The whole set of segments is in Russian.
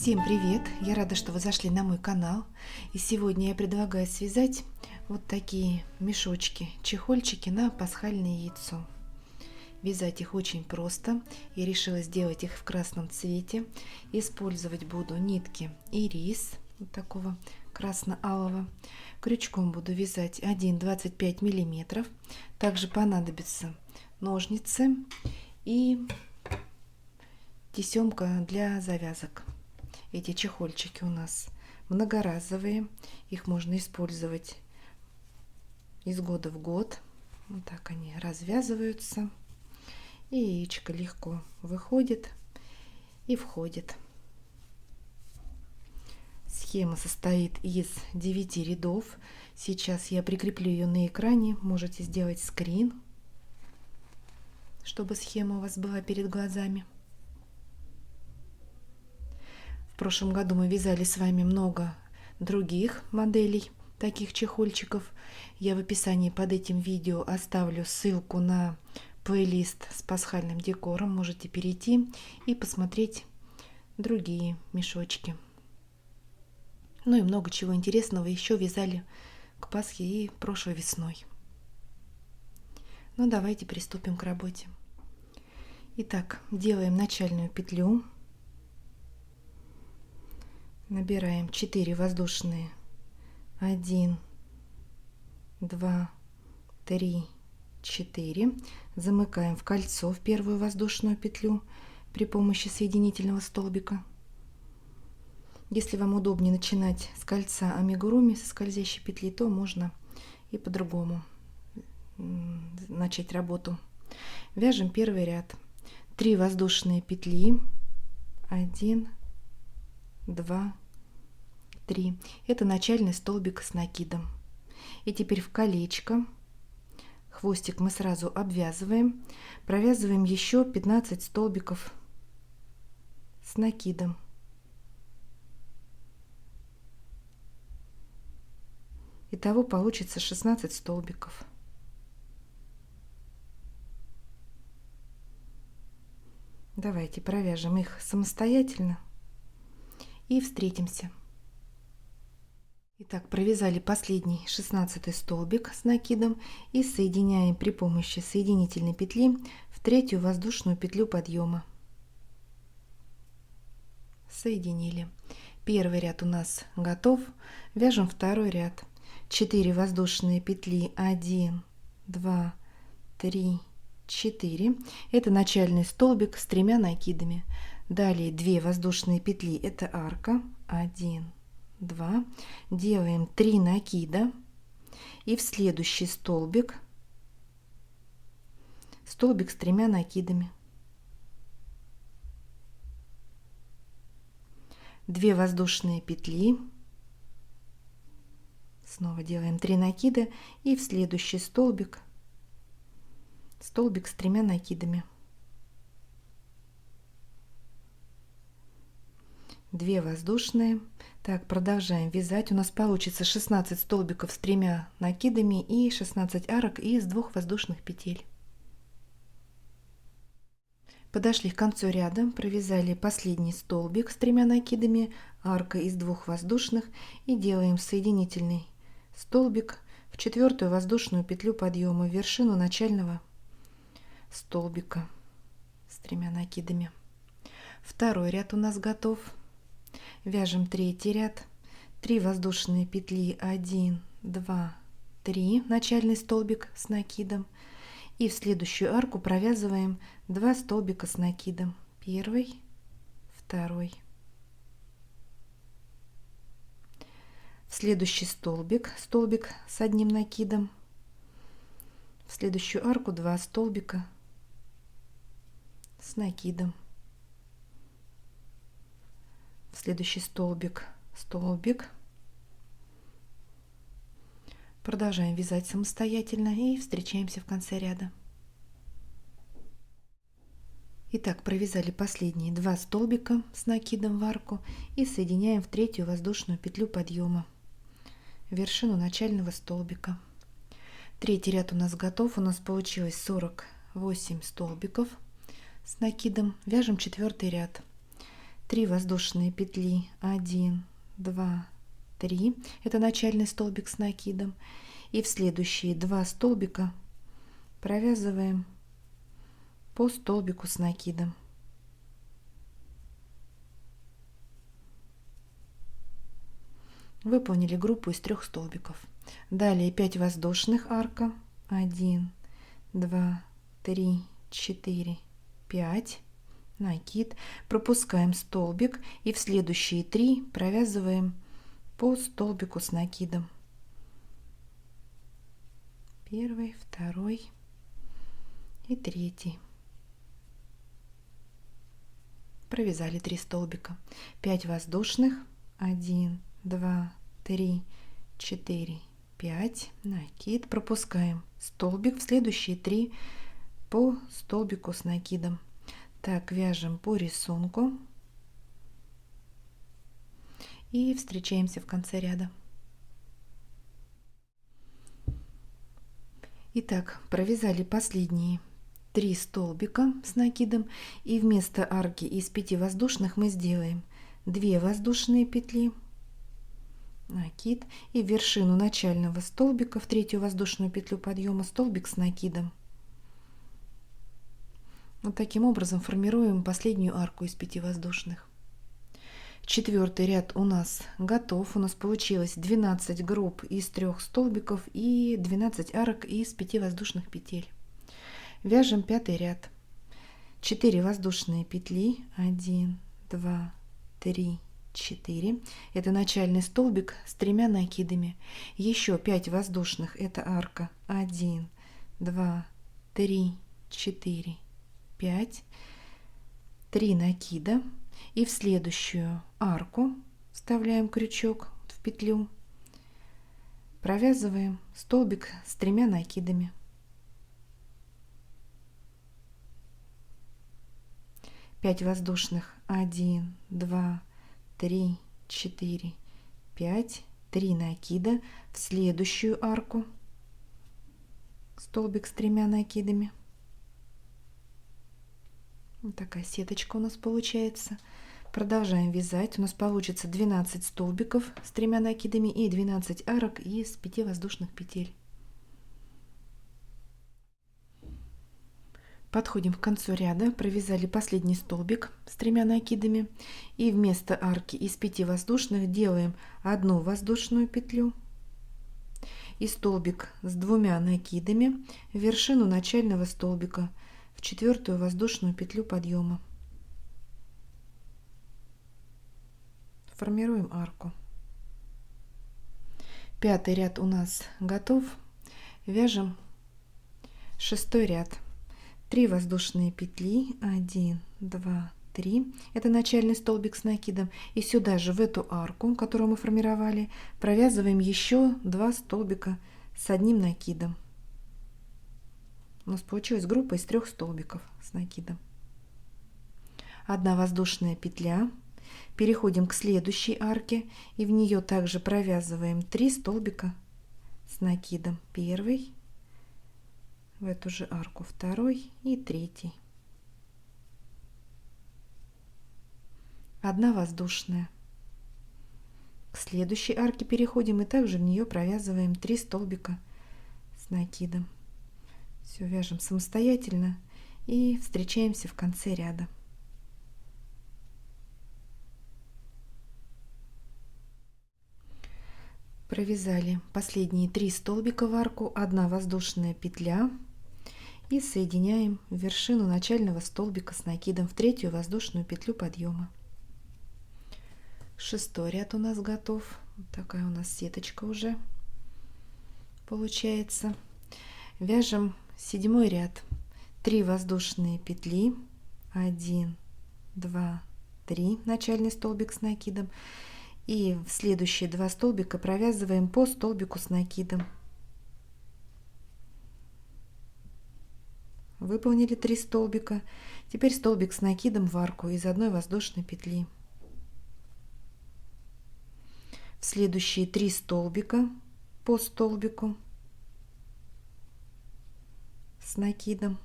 Всем привет! Я рада, что вы зашли на мой канал. И сегодня я предлагаю связать вот такие мешочки, чехольчики на пасхальное яйцо. Вязать их очень просто. Я решила сделать их в красном цвете. Использовать буду нитки ирис, вот такого красно-алого. Крючком буду вязать 1,25 мм. Также понадобятся ножницы и тесемка для завязок. Эти чехольчики у нас многоразовые, их можно использовать из года в год. Вот так они развязываются, и яичко легко выходит и входит. Схема состоит из 9 рядов. Сейчас я прикреплю ее на экране, можете сделать скрин, чтобы схема у вас была перед глазами. В прошлом году мы вязали с вами много других моделей таких чехольчиков. Я в описании под этим видео оставлю ссылку на плейлист с пасхальным декором. Можете перейти и посмотреть другие мешочки. Ну и много чего интересного еще вязали к Пасхе и прошлой весной. Ну давайте приступим к работе. Итак, делаем начальную петлю. Набираем 4 воздушные, 1, 2, 3, 4, замыкаем в кольцо в первую воздушную петлю при помощи соединительного столбика. Если вам удобнее начинать с кольца амигуруми, со скользящей петли, то можно и по-другому начать работу. Вяжем первый ряд. 3 воздушные петли, 1, 2, 3. Это начальный столбик с накидом. И теперь в колечко хвостик мы сразу обвязываем, провязываем еще 15 столбиков с накидом. Итого получится 16 столбиков. Давайте провяжем их самостоятельно и встретимся. Итак, провязали последний 16 столбик с накидом и соединяем при помощи соединительной петли в третью воздушную петлю подъема. Соединили. Первый ряд у нас готов. Вяжем второй ряд. 4 воздушные петли, 1, 2, 3, 4. Это начальный столбик с 3 накидами. Далее 2 воздушные петли, это арка, 1, 2, делаем 3 накида и в следующий столбик с 3 накидами. 2 воздушные петли, снова делаем 3 накида и в следующий столбик с 3 накидами. 2 воздушные. Так, продолжаем вязать. У нас получится 16 столбиков с 3 накидами и 16 арок из 2 воздушных петель. Подошли к концу ряда, провязали последний столбик с 3 накидами, арка из 2 воздушных и делаем соединительный столбик в 4-ю воздушную петлю подъема, в вершину начального столбика с 3 накидами. Второй ряд у нас готов. Вяжем третий ряд. 3 воздушные петли, 1, 2, 3, начальный столбик с накидом. И в следующую арку провязываем 2 столбика с накидом. Первый, второй. В следующий столбик с 1 накидом. В следующую арку 2 столбика с накидом. В следующий столбик столбик. Продолжаем вязать самостоятельно и встречаемся в конце ряда. Итак, провязали последние 2 столбика с накидом в арку и соединяем в 3-ю воздушную петлю подъема, вершину начального столбика. Третий ряд у нас готов. У нас получилось 48 столбиков с накидом. Вяжем 4-й ряд. 3 воздушные петли, 1, 2, 3, это начальный столбик с накидом, и в следующие 2 столбика провязываем по столбику с накидом. Выполнили группу из 3 столбиков. Далее 5 воздушных арка, 1, 2, 3, 4, 5, накид, пропускаем столбик и в следующие 3 провязываем по столбику с накидом. Первый, второй и третий. Провязали 3 столбика. 5 воздушных, 1, 2, 3, 4, 5, накид, пропускаем столбик в следующие 3 по столбику с накидом. Так, вяжем по рисунку и встречаемся в конце ряда. Итак, провязали последние 3 столбика с накидом, и вместо арки из 5 воздушных мы сделаем 2 воздушные петли, накид, и в вершину начального столбика в 3-ю воздушную петлю подъема столбик с накидом. Вот таким образом формируем последнюю арку из 5 воздушных. 4-й ряд у нас готов. У нас получилось 12 групп из 3 столбиков и 12 арок из 5 воздушных петель. Вяжем 5-й ряд. 4 воздушные петли, 1, 2, 3, 4. Это начальный столбик с 3 накидами. Еще 5 воздушных, это арка, 1, 2, 3, 4, 5, 3 накида, и в следующую арку вставляем крючок в петлю, провязываем столбик с 3 накидами. 5 воздушных, 1, 2, 3, 4, 5, 3 накида, в следующую арку столбик с 3 накидами. Вот такая сеточка у нас получается. Продолжаем вязать. У нас получится 12 столбиков с 3 накидами и 12 арок из 5 воздушных петель. Подходим к концу ряда. Провязали последний столбик с 3 накидами, и вместо арки из 5 воздушных делаем 1 воздушную петлю и столбик с 2 накидами в вершину начального столбика в 4-ю воздушную петлю подъема. Формируем арку. 5-й ряд у нас готов. Вяжем 6-й ряд. 3 воздушные петли, 1, 2, 3. Это начальный столбик с накидом. И сюда же, в эту арку, которую мы формировали, провязываем еще 2 столбика с 1 накидом. У нас получилась группа из 3 столбиков с накидом. 1 воздушная петля. Переходим к следующей арке и в нее также провязываем 3 столбика с накидом. Первый, в эту же арку второй и третий. 1 воздушная. К следующей арке переходим и также в нее провязываем 3 столбика с накидом. Все вяжем самостоятельно и встречаемся в конце ряда. Провязали последние 3 столбика в арку, 1 воздушная петля, и соединяем вершину начального столбика с накидом в 3-ю воздушную петлю подъема. 6-й ряд у нас готов. Вот такая у нас сеточка уже получается. Вяжем 7-й ряд. 3 воздушные петли, 1, 2, 3, начальный столбик с накидом, и в следующие 2 столбика провязываем по столбику с накидом. Выполнили 3 столбика. Теперь столбик с накидом в арку из 1 воздушной петли. В следующие 3 столбика по столбику с накидом.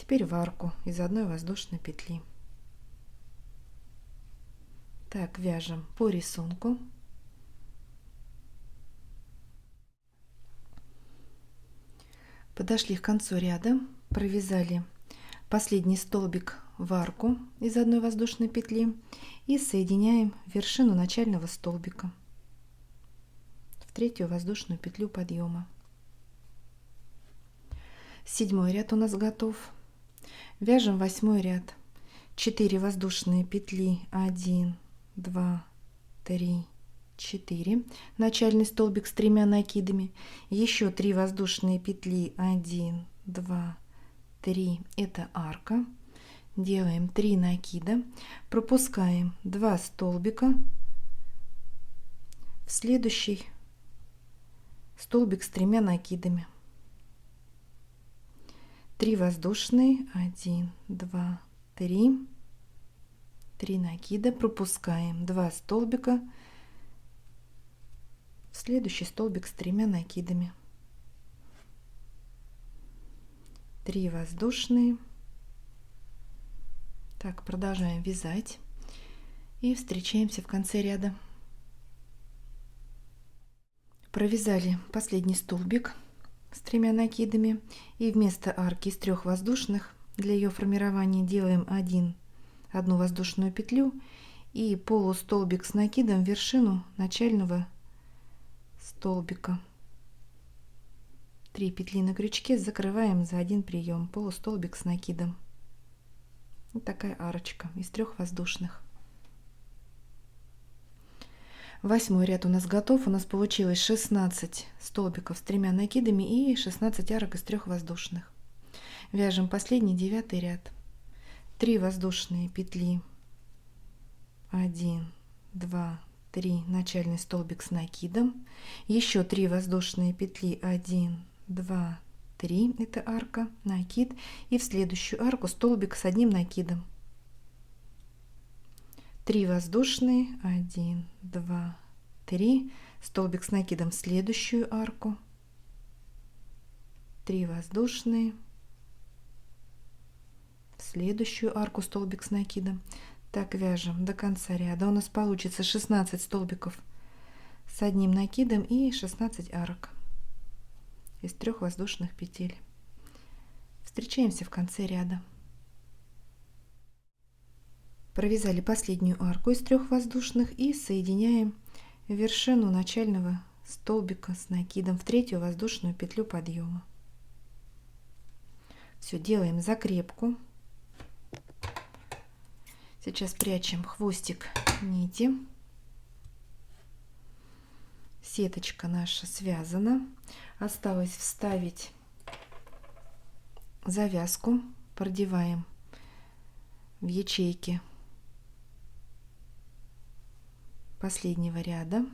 Теперь в арку из одной воздушной петли. Так, вяжем по рисунку. Подошли к концу ряда, провязали последний столбик в арку из одной воздушной петли и соединяем вершину начального столбика в третью воздушную петлю подъема. 7 ряд у нас готов. Вяжем 8 ряд. 4 воздушные петли, 1, 2, 3, 4, начальный столбик с 3 накидами, еще 3 воздушные петли, 1, 2, 3, это арка, делаем 3 накида, пропускаем 2 столбика в следующий столбик с 3 накидами, 3 воздушные, 1, 2, 3, 3 накида, пропускаем 2 столбика в следующий столбик с 3 накидами, 3 воздушные. Так, продолжаем вязать и встречаемся в конце ряда. Провязали последний столбик с 3 накидами и вместо арки из 3 воздушных для ее формирования делаем одну воздушную петлю и полустолбик с накидом в вершину начального столбика. 3 петли на крючке, закрываем за один прием, полустолбик с накидом. Вот такая арочка из 3 воздушных. 8 ряд у нас готов. У нас получилось 16 столбиков с 3 накидами и 16 арок из 3 воздушных. Вяжем последний 9 ряд. 3 воздушные петли, 1, 2, 3, начальный столбик с накидом, еще 3 воздушные петли, 1, 2, 3, это арка, накид, и в следующую арку столбик с 1 накидом, 3 воздушные, 1, 2, 3, столбик с накидом в следующую арку, 3 воздушные, в следующую арку столбик с накидом. Так вяжем до конца ряда. У нас получится 16 столбиков с 1 накидом и 16 арок из 3 воздушных петель. Встречаемся в конце ряда. Провязали последнюю арку из 3 воздушных и соединяем вершину начального столбика с накидом в 3 воздушную петлю подъема. Все, делаем закрепку. Сейчас прячем хвостик нити. Сеточка наша связана. Осталось вставить завязку. Продеваем в ячейки последнего ряда.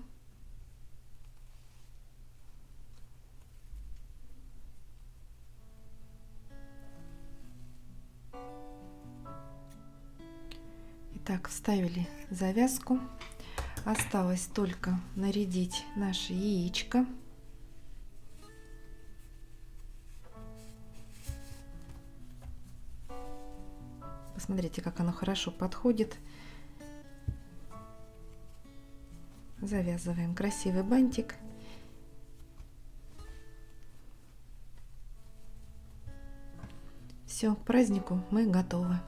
Итак, вставили завязку. Осталось только нарядить наше яичко. Посмотрите, как оно хорошо подходит. Завязываем красивый бантик. Все, к празднику мы готовы.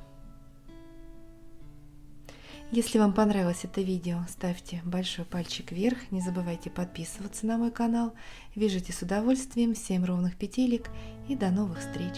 Если вам понравилось это видео, ставьте большой пальчик вверх, не забывайте подписываться на мой канал. Вяжите с удовольствием, 7 ровных петелек и до новых встреч!